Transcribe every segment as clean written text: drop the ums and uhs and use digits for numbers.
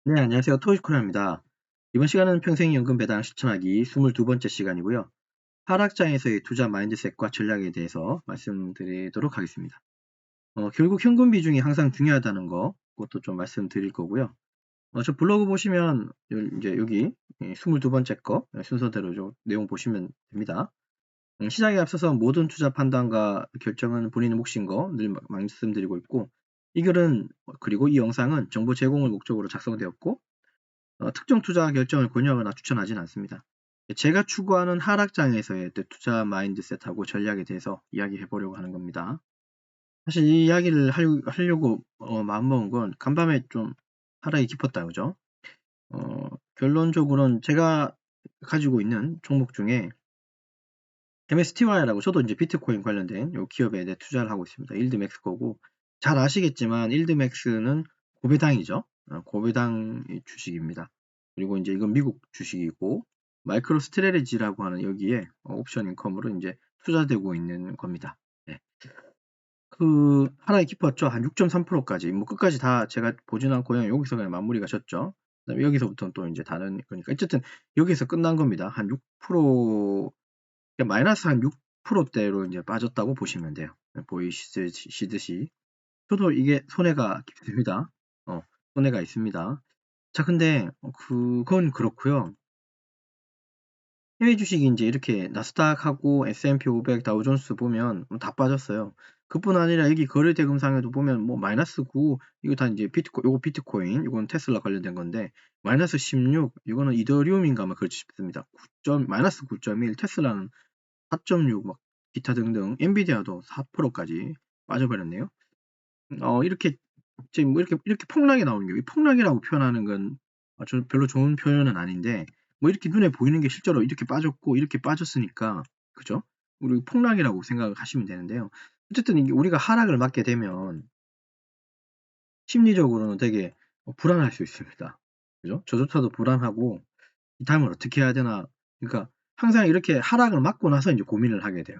네, 안녕하세요. 토익코리아입니다. 이번 시간은 평생연금 배당 실천하기 22번째 시간이고요. 하락장에서의 투자 마인드셋과 전략에 대해서 말씀드리도록 하겠습니다. 결국 현금 비중이 항상 중요하다는 거, 그것도 좀 말씀드릴 거고요. 저 블로그 보시면 이제 여기 22번째 거 순서대로 좀 내용 보시면 됩니다. 시장에 앞서서 모든 투자 판단과 결정은 본인의 몫인 거 늘 말씀드리고 있고, 이 글은 그리고 이 영상은 정보 제공을 목적으로 작성되었고, 특정 투자 결정을 권유하거나 추천하진 않습니다. 제가 추구하는 하락장에서의 투자 마인드셋하고 전략에 대해서 이야기해 보려고 하는 겁니다. 사실 이 이야기를 하려고 마음먹은 건 간밤에 좀 하락이 깊었다, 그죠? 결론적으로는 제가 가지고 있는 종목 중에 MSTY라고, 저도 이제 비트코인 관련된 요 기업에 투자를 하고 있습니다. 일드맥스 거고, 잘 아시겠지만 일드맥스는 고배당이죠. 고배당 주식입니다. 그리고 이제 이건 미국 주식이고, 마이크로 스트레리지라고 하는 여기에 옵션 인컴으로 이제 투자되고 있는 겁니다. 네. 하락이 깊었죠. 한 6.3%까지. 뭐 끝까지 다 제가 보진 않고 그냥 여기서 그냥 마무리가 졌죠. 그다음에 여기서부터는 또 이제 다른, 그러니까 어쨌든 여기서 끝난 겁니다. 한 6%, 마이너스 한 6%대로 이제 빠졌다고 보시면 돼요. 보이시듯이. 저도 이게 손해가 깊습니다. 손해가 있습니다. 자, 근데 그건 그렇고요. 해외 주식이 이제 이렇게 나스닥하고 S&P 500, 다우존스 보면 다 빠졌어요. 그뿐 아니라 여기 거래 대금상에도 보면 뭐 마이너스 9, 이거 다 이제 요거 비트코인, 이건 테슬라 관련된 건데 마이너스 16, 이거는 이더리움인가 막 그렇지 싶습니다. 마이너스 9.1, 테슬라는 4.6, 막 기타 등등, 엔비디아도 4%까지 빠져버렸네요. 이렇게 지금 뭐 이렇게 폭락이 나오는 게, 이 폭락이라고 표현하는 건 저는 별로 좋은 표현은 아닌데, 뭐 이렇게 눈에 보이는 게 실제로 이렇게 빠졌고 이렇게 빠졌으니까, 그죠? 우리 폭락이라고 생각을 하시면 되는데요. 어쨌든 이게 우리가 하락을 맞게 되면 심리적으로는 되게 불안할 수 있습니다. 그죠? 저조차도 불안하고 이 다음을 어떻게 해야 되나. 그러니까 항상 이렇게 하락을 맞고 나서 이제 고민을 하게 돼요.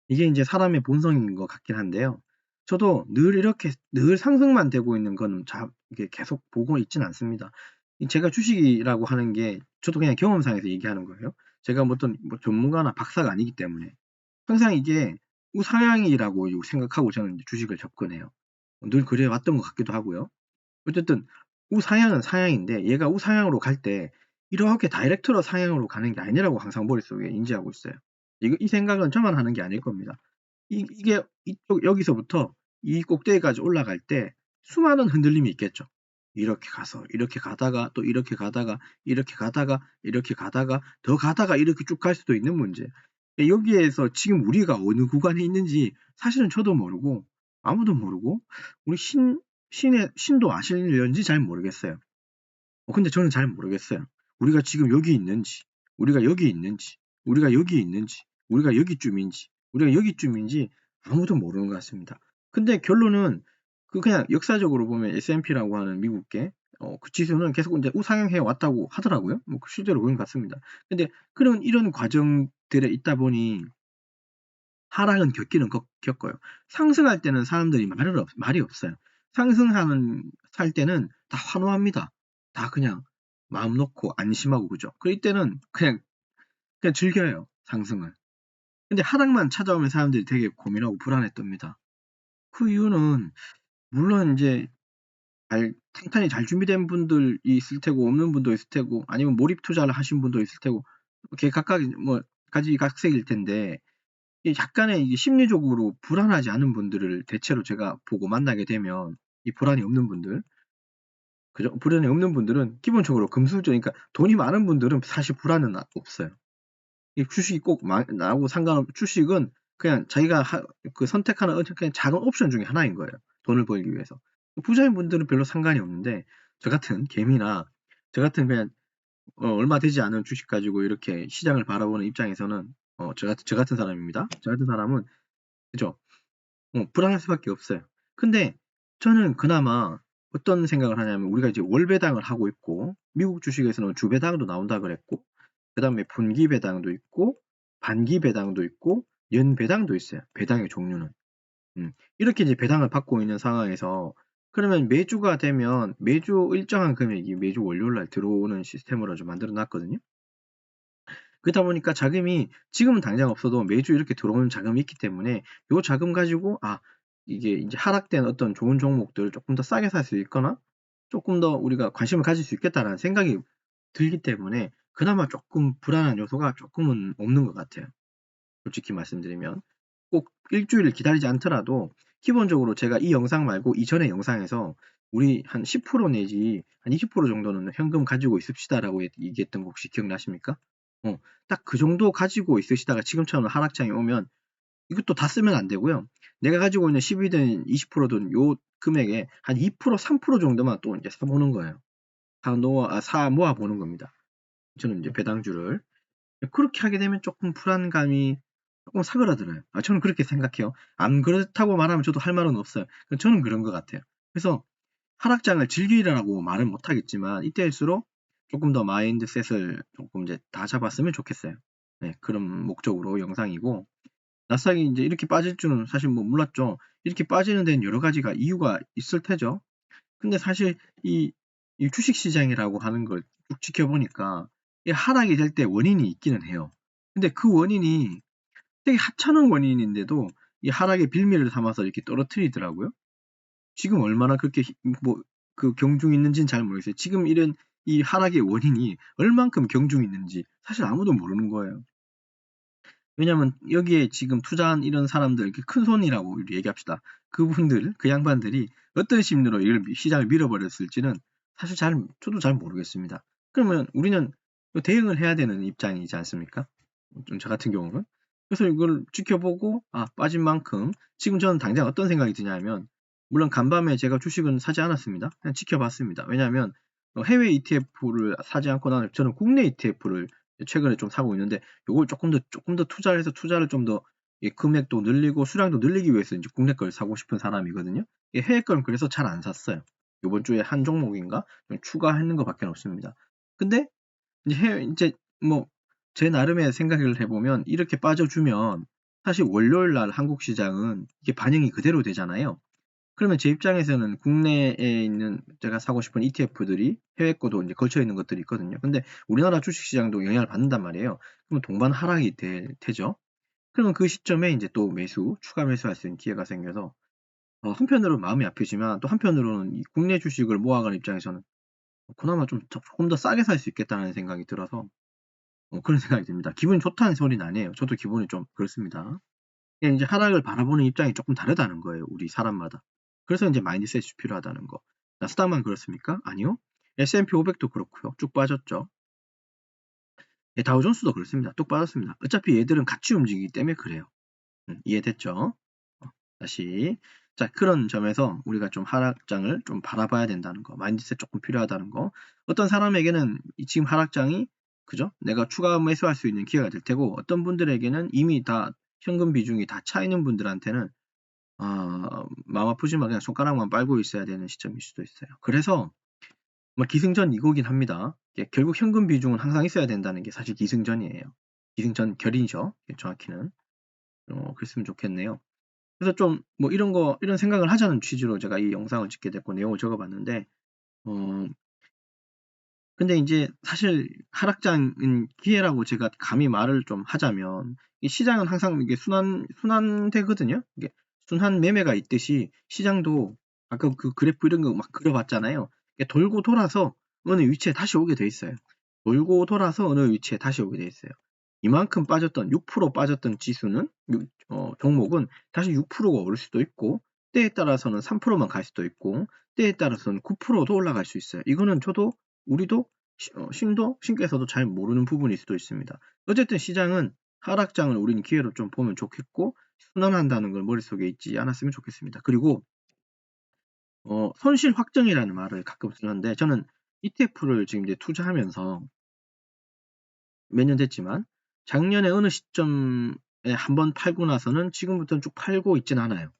이게 이제 사람의 본성인 것 같긴 한데요. 저도 늘 이렇게 늘 상승만 되고 있는 건 이게 계속 보고 있진 않습니다. 제가 주식이라고 하는 게 저도 그냥 경험상에서 얘기하는 거예요. 제가 뭐 어떤 뭐 전문가나 박사가 아니기 때문에 항상 이게 우상향이라고 생각하고 저는 주식을 접근해요. 늘 그래 왔던 것 같기도 하고요. 어쨌든 우상향은 상향인데 얘가 우상향으로 갈 때 이렇게 다이렉트로 상향으로 가는 게 아니라고 항상 머릿속에 인지하고 있어요. 이 생각은 저만 하는 게 아닐 겁니다. 이게 여기서부터 이 꼭대기까지 올라갈 때 수많은 흔들림이 있겠죠. 이렇게 가서 이렇게 가다가 또 이렇게 가다가 이렇게 가다가 이렇게 가다가 더 가다가 이렇게 쭉 갈 수도 있는 문제. 여기에서 지금 우리가 어느 구간에 있는지 사실은 저도 모르고 아무도 모르고 우리 신도 아실는지 잘 모르겠어요. 근데 저는 잘 모르겠어요. 우리가 지금 여기 있는지, 우리가 여기 있는지, 우리가 여기 있는지, 우리가 여기쯤인지 아무도 모르는 것 같습니다. 근데 결론은 그냥 역사적으로 보면 S&P라고 하는 미국계 그 지수는 계속 이제 우상향해 왔다고 하더라고요. 뭐 실제로 그런 것 같습니다. 근데 이런 과정들에 있다 보니 하락은 겪기는 겪어요. 상승할 때는 사람들이 말이 없어요. 살 때는 다 환호합니다. 다 그냥 마음 놓고 안심하고, 그죠? 그럴 때는 그냥 즐겨요, 상승을. 근데 하락만 찾아오면 사람들이 되게 고민하고 불안해 떱니다. 그 이유는 물론 이제 탄탄히 잘 준비된 분들이 있을 테고 없는 분도 있을 테고 아니면 몰입 투자를 하신 분도 있을 테고, 이렇게 각각 뭐 가지각색일 텐데, 약간의 이게 심리적으로 불안하지 않은 분들을 대체로 제가 보고 만나게 되면, 이 불안이 없는 분들, 그죠? 불안이 없는 분들은 기본적으로 금수저, 그러니까 돈이 많은 분들은 사실 불안은 없어요. 이 주식이 꼭 나하고 주식은 그냥 자기가 선택하는 그냥 작은 옵션 중에 하나인 거예요. 돈을 벌기 위해서. 부자인 분들은 별로 상관이 없는데, 저 같은 개미나 저 같은 그냥 얼마 되지 않은 주식 가지고 이렇게 시장을 바라보는 입장에서는 저 같은 사람입니다. 저 같은 사람은, 그죠? 불안할 수밖에 없어요. 근데 저는 그나마 어떤 생각을 하냐면, 우리가 이제 월배당을 하고 있고 미국 주식에서는 주배당도 나온다 그랬고, 그다음에 분기 배당도 있고 반기 배당도 있고 연 배당도 있어요. 배당의 종류는. 이렇게 이제 배당을 받고 있는 상황에서 그러면 매주가 되면 매주 일정한 금액이 매주 월요일 날 들어오는 시스템으로 좀 만들어 놨거든요. 그러다 보니까 자금이 지금은 당장 없어도 매주 이렇게 들어오는 자금이 있기 때문에 요 자금 가지고 이게 이제 하락된 어떤 좋은 종목들을 조금 더 싸게 살 수 있거나 조금 더 우리가 관심을 가질 수 있겠다라는 생각이 들기 때문에 그나마 조금 불안한 요소가 조금은 없는 것 같아요. 솔직히 말씀드리면 꼭 일주일을 기다리지 않더라도 기본적으로 제가 이 영상 말고 이전의 영상에서 우리 한 10% 내지 한 20% 정도는 현금 가지고 있읍시다라고 얘기했던 거 혹시 기억나십니까? 딱 그 정도 가지고 있으시다가 지금처럼 하락장이 오면 이것도 다 쓰면 안 되고요. 내가 가지고 있는 10이든 20%든 요 금액에 한 2%, 3% 정도만 또 이제 사보는 거예요. 사 모아 보는 겁니다. 저는 이제 배당주를. 그렇게 하게 되면 조금 불안감이 조금 사그라들어요. 저는 그렇게 생각해요. 안 그렇다고 말하면 저도 할 말은 없어요. 저는 그런 것 같아요. 그래서 하락장을 즐기라고 말은 못하겠지만 이때일수록 조금 더 마인드셋을 조금 이제 다 잡았으면 좋겠어요. 네, 그런 목적으로 영상이고 나스닥이 이제 이렇게 빠질 줄은 사실 뭐 몰랐죠. 이렇게 빠지는 데는 여러 가지가 이유가 있을 테죠. 근데 사실 이 주식시장이라고 하는 걸 쭉 지켜보니까 이 하락이 될 때 원인이 있기는 해요. 근데 그 원인이 되게 하찮은 원인인데도 이 하락의 빌미를 삼아서 이렇게 떨어뜨리더라고요. 지금 얼마나 그렇게 그 경중이 있는지는 잘 모르겠어요. 지금 이런 이 하락의 원인이 얼만큼 경중이 있는지 사실 아무도 모르는 거예요. 왜냐면 여기에 지금 투자한 이런 사람들, 큰 손이라고 얘기합시다. 그분들, 그 양반들이 어떤 심리로 이걸 시장을 밀어버렸을지는 사실 저도 잘 모르겠습니다. 그러면 우리는 대응을 해야 되는 입장이지 않습니까? 좀 저 같은 경우는. 그래서 이걸 지켜보고, 빠진 만큼, 지금 저는 당장 어떤 생각이 드냐면, 물론 간밤에 제가 주식은 사지 않았습니다. 그냥 지켜봤습니다. 왜냐하면 해외 ETF를 사지 않고 저는 국내 ETF를 최근에 좀 사고 있는데 요걸 조금 더 투자를 해서 투자를 좀 더 금액도 늘리고 수량도 늘리기 위해서 이제 국내 걸 사고 싶은 사람이거든요. 해외 거는 그래서 잘 안 샀어요. 요번 주에 한 종목인가 좀 추가했는 것밖에 없습니다. 근데 이제 뭐 제 나름의 생각을 해보면 이렇게 빠져주면 사실 월요일 날 한국 시장은 이게 반영이 그대로 되잖아요. 그러면 제 입장에서는 국내에 있는 제가 사고 싶은 ETF들이 해외 거도 이제 걸쳐 있는 것들이 있거든요. 근데 우리나라 주식시장도 영향을 받는단 말이에요. 그럼 동반 하락이 되죠. 그러면 그 시점에 이제 또 추가 매수할 수 있는 기회가 생겨서 한편으로는 마음이 아프지만 또 한편으로는 이 국내 주식을 모아가는 입장에서는 그나마 조금 더 싸게 살 수 있겠다는 생각이 들어서 그런 생각이 듭니다. 기분이 좋다는 소리는 아니에요. 저도 기분이 좀 그렇습니다. 이제 하락을 바라보는 입장이 조금 다르다는 거예요. 우리 사람마다. 그래서 이제 마인드셋이 필요하다는 거. 나스닥만 그렇습니까? 아니요. S&P 500도 그렇고요. 쭉 빠졌죠. 다우존스도 그렇습니다. 뚝 빠졌습니다. 어차피 얘들은 같이 움직이기 때문에 그래요. 이해됐죠? 다시. 자, 그런 점에서 우리가 좀 하락장을 좀 바라봐야 된다는 거. 마인드셋 조금 필요하다는 거. 어떤 사람에게는 지금 하락장이 그죠? 내가 추가 매수할 수 있는 기회가 될 테고 어떤 분들에게는 이미 다 현금 비중이 다 차 있는 분들한테는 마음 아프지만 그냥 손가락만 빨고 있어야 되는 시점일 수도 있어요. 그래서 기승전이고긴 합니다. 결국 현금 비중은 항상 있어야 된다는 게 사실 기승전이에요. 기승전 결이죠. 정확히는. 그랬으면 좋겠네요. 그래서 좀 이런 생각을 하자는 취지로 제가 이 영상을 찍게 됐고 내용을 적어봤는데 근데 이제 사실 하락장은 기회라고 제가 감히 말을 좀 하자면 이 시장은 항상 이게 순환되거든요. 이게 순환 매매가 있듯이 시장도 아까 그 그래프 이런 거 막 그려봤잖아요. 돌고 돌아서 어느 위치에 다시 오게 돼 있어요. 돌고 돌아서 어느 위치에 다시 오게 돼 있어요. 이만큼 빠졌던 6% 빠졌던 지수는 종목은 다시 6%가 오를 수도 있고 때에 따라서는 3%만 갈 수도 있고 때에 따라서는 9%도 올라갈 수 있어요. 이거는 우리도 신께서도 잘 모르는 부분일 수도 있습니다. 어쨌든 시장은 하락장을 우리는 기회로 좀 보면 좋겠고 순환한다는 걸 머릿속에 있지 않았으면 좋겠습니다. 그리고 손실 확정이라는 말을 가끔 쓰는데 저는 ETF를 지금 이제 투자하면서 몇 년 됐지만 작년에 어느 시점에 한번 팔고 나서는 지금부터는 쭉 팔고 있진 않아요.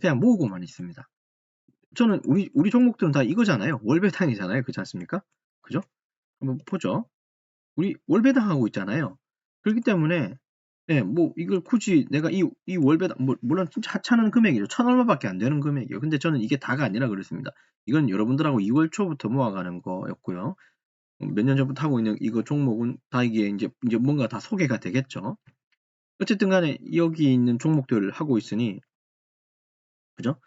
그냥 모으고만 있습니다. 저는 우리 종목들은 다 이거잖아요. 월배당이잖아요. 그렇지 않습니까? 그죠? 한번 보죠. 우리 월배당하고 있잖아요. 그렇기 때문에 예, 뭐 이걸 굳이 내가 이 월배당 물론 진짜 하찮은 금액이죠. 1,000 얼마밖에 안 되는 금액이에요. 근데 저는 이게 다가 아니라 그랬습니다. 이건 여러분들하고 2월 초부터 모아가는 거였고요. 몇 년 전부터 하고 있는 이거 종목은 다 이게 이제 뭔가 다 소개가 되겠죠. 어쨌든 간에 여기 있는 종목들을 하고 있으니, 그죠?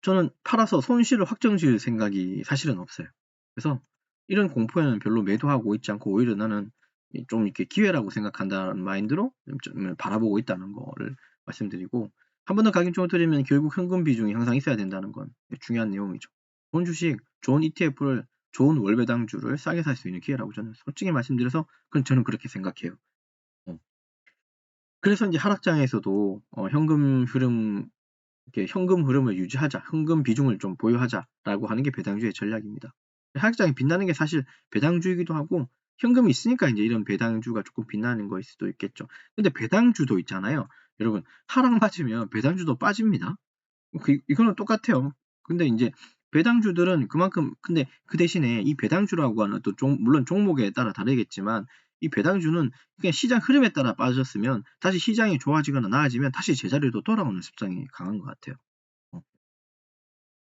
저는 팔아서 손실을 확정지을 생각이 사실은 없어요. 그래서 이런 공포에는 별로 매도하고 있지 않고 오히려 나는 좀 이렇게 기회라고 생각한다는 마인드로 좀 바라보고 있다는 거를 말씀드리고, 한 번 더 각인총을 드리면 결국 현금 비중이 항상 있어야 된다는 건 중요한 내용이죠. 좋은 주식, 좋은 ETF를, 좋은 월배당주를 싸게 살 수 있는 기회라고 저는 솔직히 말씀드려서 저는 그렇게 생각해요. 그래서 이제 하락장에서도 현금 흐름, 이렇게 현금 흐름을 유지하자, 현금 비중을 좀 보유하자라고 하는 게 배당주의 전략입니다. 하락장이 빛나는 게 사실 배당주이기도 하고, 현금이 있으니까 이제 이런 배당주가 조금 빛나는 거일 수도 있겠죠. 근데 배당주도 있잖아요. 여러분, 하락 맞으면 배당주도 빠집니다. 이거는 똑같아요. 근데 이제 배당주들은 그만큼, 근데 그 대신에 이 배당주라고 하는 또 물론 종목에 따라 다르겠지만, 이 배당주는 그냥 시장 흐름에 따라 빠졌으면 다시 시장이 좋아지거나 나아지면 다시 제자리로 돌아오는 습성이 강한 것 같아요.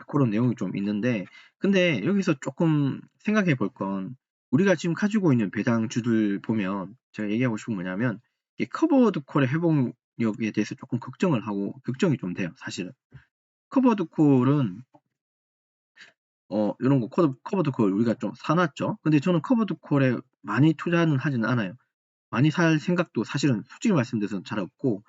그런 내용이 좀 있는데, 근데 여기서 조금 생각해 볼 건, 우리가 지금 가지고 있는 배당주들 보면 제가 얘기하고 싶은 뭐냐면, 이 커버드 콜의 회복력에 대해서 조금 걱정이 좀 돼요, 사실은. 커버드 콜은 이런 거 커버드 콜 우리가 좀 사놨죠. 근데 저는 커버드 콜에 많이 투자는 하지는 않아요. 많이 살 생각도 사실은 솔직히 말씀드려서 잘 없고,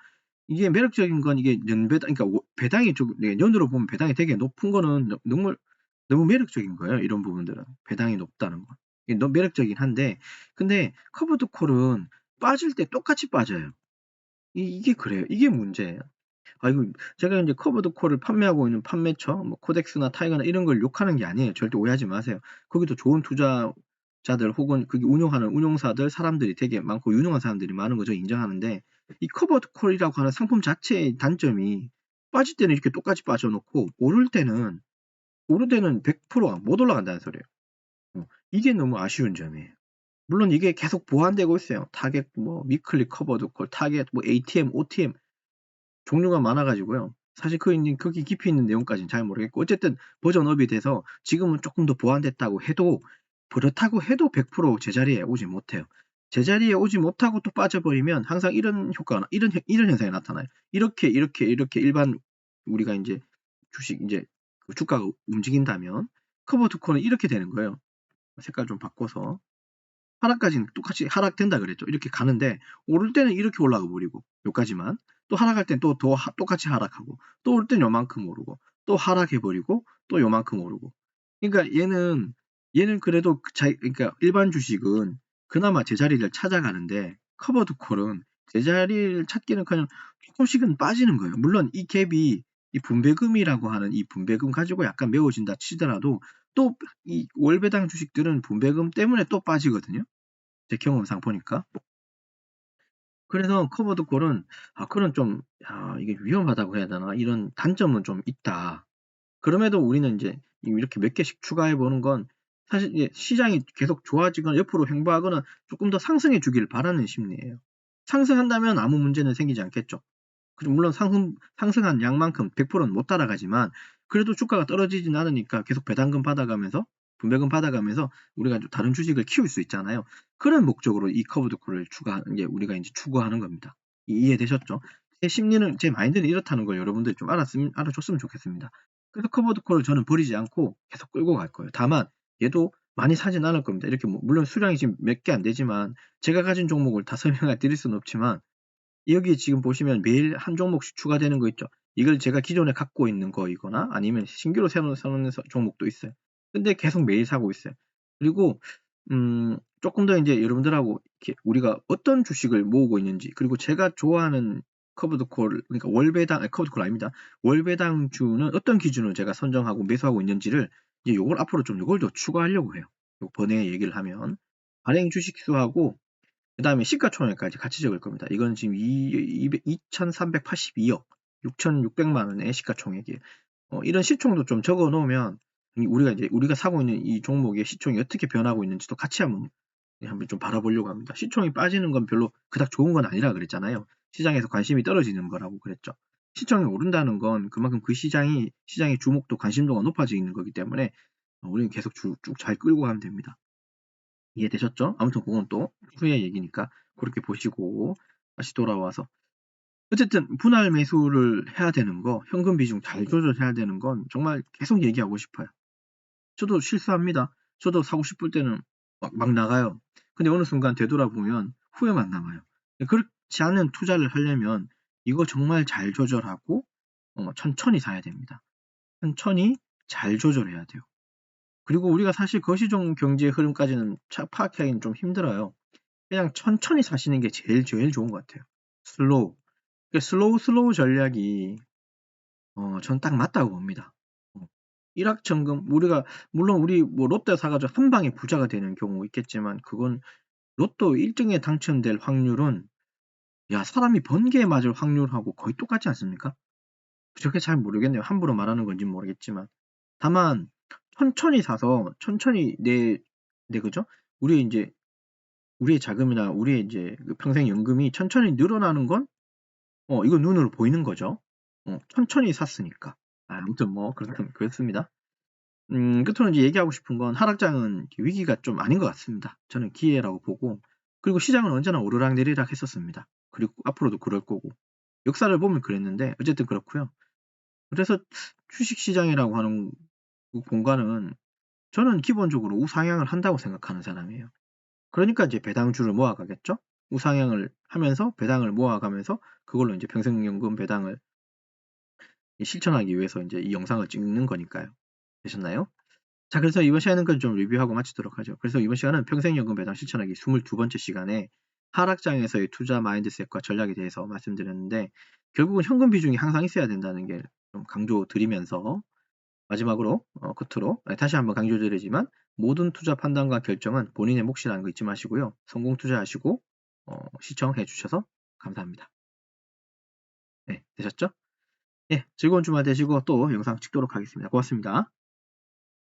이게 매력적인 건 이게 연배당, 그러니까 배당이 좀 연으로 보면 배당이 되게 높은 거는 너무 매력적인 거예요. 이런 부분들은 배당이 높다는 거. 이게 너무 매력적이긴 한데, 근데 커버드 콜은 빠질 때 똑같이 빠져요. 이게 그래요. 이게 문제예요. 이거 제가 이제 커버드 콜을 판매하고 있는 판매처, 뭐 코덱스나 타이거나 이런 걸 욕하는 게 아니에요. 절대 오해하지 마세요. 거기도 좋은 투자자들 혹은 그게 운용하는 운용사들, 사람들이 되게 많고 유능한 사람들이 많은 거 저 인정하는데, 이 커버드 콜이라고 하는 상품 자체의 단점이 빠질 때는 이렇게 똑같이 빠져놓고 오를 때는 100%가 못 올라간다는 소리예요. 이게 너무 아쉬운 점이에요. 물론 이게 계속 보완되고 있어요. 타겟 뭐 위클리 커버드 콜, 타겟 뭐 ATM, OTM 종류가 많아가지고요. 사실 거기 깊이 있는 내용까지는 잘 모르겠고, 어쨌든 버전업이 돼서 지금은 조금 더 보완됐다고 해도, 그렇다고 해도 100% 제자리에 오지 못해요. 제자리에 오지 못하고 또 빠져버리면 항상 이런 효과가, 이런 현상이 나타나요. 이렇게 일반 우리가 이제 주식 이제 그 주가가 움직인다면 커버드 콜은 이렇게 되는 거예요. 색깔 좀 바꿔서. 하락까지는 똑같이 하락된다 그랬죠. 이렇게 가는데 오를 때는 이렇게 올라가 버리고 요까지만, 또 하락할 땐 또 더 똑같이 하락하고, 또 오를 땐 요만큼 오르고, 또 하락해 버리고, 또 요만큼 오르고. 그러니까 얘는 그래도 그러니까 일반 주식은 그나마 제자리를 찾아가는데, 커버드 콜은 제자리를 찾기는 조금씩은 빠지는 거예요. 물론 이 갭이 이 분배금이라고 하는 이 분배금 가지고 약간 메워진다 치더라도, 또 이 월배당 주식들은 분배금 때문에 또 빠지거든요. 제 경험상 보니까. 그래서 커버드 콜은 그런 좀 이게 위험하다고 해야 되나, 이런 단점은 좀 있다. 그럼에도 우리는 이제 이렇게 몇 개씩 추가해 보는 건 사실 이제 시장이 계속 좋아지거나 옆으로 횡보하거나 조금 더 상승해 주기를 바라는 심리예요. 상승한다면 아무 문제는 생기지 않겠죠. 물론 상승한 양만큼 100%는 못 따라가지만, 그래도 주가가 떨어지진 않으니까 계속 배당금 받아가면서, 분배금 받아가면서 우리가 다른 주식을 키울 수 있잖아요. 그런 목적으로 이 커브드 콜을 우리가 이제 추구하는 겁니다. 이해되셨죠? 제 심리는, 제 마인드는 이렇다는 걸 여러분들이 좀 알아줬으면 좋겠습니다. 그래서 커브드 콜을 저는 버리지 않고 계속 끌고 갈 거예요. 다만 얘도 많이 사진 않을 겁니다. 이렇게 물론 수량이 지금 몇 개 안 되지만, 제가 가진 종목을 다 설명해 드릴 수는 없지만, 여기 지금 보시면 매일 한 종목씩 추가되는 거 있죠. 이걸 제가 기존에 갖고 있는 거이거나 아니면 신규로 새로 사놓는 종목도 있어요. 근데 계속 매일 사고 있어요. 그리고 조금 더 이제 여러분들하고 이렇게 우리가 어떤 주식을 모으고 있는지, 그리고 제가 좋아하는 커브드 콜, 그러니까 커브드 콜 아닙니다. 월배당주는 어떤 기준으로 제가 선정하고 매수하고 있는지를 이제 요걸 앞으로 좀 요걸 더 추가하려고 해요. 요 번외 얘기를 하면 발행 주식 수하고 그 다음에 시가총액까지 같이 적을 겁니다. 이건 지금 2,382억, 6,600만 원의 시가총액이에요. 이런 시총도 좀 적어 놓으면 우리가 사고 있는 이 종목의 시총이 어떻게 변하고 있는지도 같이 한번 한번 좀 바라보려고 합니다. 시총이 빠지는 건 별로 그닥 좋은 건 아니라 그랬잖아요. 시장에서 관심이 떨어지는 거라고 그랬죠. 시총이 오른다는 건 그만큼 그 시장의 주목도 관심도가 높아지는 거기 때문에 우리는 계속 쭉 잘 끌고 가면 됩니다. 이해되셨죠? 아무튼 그건 또 후의 얘기니까 그렇게 보시고 다시 돌아와서 어쨌든 분할 매수를 해야 되는 거, 현금 비중 잘 조절해야 되는 건 정말 계속 얘기하고 싶어요. 저도 실수합니다. 저도 사고 싶을 때는 막 나가요. 근데 어느 순간 되돌아보면 후회만 남아요. 그렇지 않은 투자를 하려면 이거 정말 잘 조절하고 천천히 사야 됩니다. 천천히 잘 조절해야 돼요. 그리고 우리가 사실 거시종 경제의 흐름까지는 파악하기는 좀 힘들어요. 그냥 천천히 사시는 게 제일 좋은 것 같아요. 슬로우. 슬로우 전략이 전 딱 맞다고 봅니다. 일확천금, 물론 우리 뭐 롯데 사가지고 한 방에 부자가 되는 경우 있겠지만, 그건 로또 1등에 당첨될 확률은, 사람이 번개에 맞을 확률하고 거의 똑같지 않습니까? 그렇게 잘 모르겠네요. 함부로 말하는 건지 모르겠지만. 다만, 천천히 사서, 천천히 그죠? 우리의 자금이나 우리의 이제 그 평생 연금이 천천히 늘어나는 건, 이거 눈으로 보이는 거죠. 천천히 샀으니까. 아무튼 뭐, 그렇습니다. 끝으로 이제 얘기하고 싶은 건 하락장은 위기가 좀 아닌 것 같습니다. 저는 기회라고 보고, 그리고 시장은 언제나 오르락내리락 했었습니다. 그리고 앞으로도 그럴 거고, 역사를 보면 그랬는데 어쨌든 그렇고요. 그래서 주식시장이라고 하는 그 공간은 저는 기본적으로 우상향을 한다고 생각하는 사람이에요. 그러니까 이제 배당주를 모아가겠죠. 우상향을 하면서 배당을 모아가면서 그걸로 이제 평생연금 배당을 실천하기 위해서 이제 이 영상을 찍는 거니까요. 되셨나요? 자, 그래서 이번 시간은 좀 리뷰하고 마치도록 하죠. 그래서 이번 시간은 평생연금 배당 실천하기 22번째 시간에 하락장에서의 투자 마인드셋과 전략에 대해서 말씀드렸는데, 결국은 현금 비중이 항상 있어야 된다는 게 좀 강조드리면서, 마지막으로 끝으로 다시 한번 강조드리지만, 모든 투자 판단과 결정은 본인의 몫이라는 거 잊지 마시고요. 성공 투자하시고 시청해 주셔서 감사합니다. 네, 되셨죠? 네, 즐거운 주말 되시고 또 영상 찍도록 하겠습니다. 고맙습니다.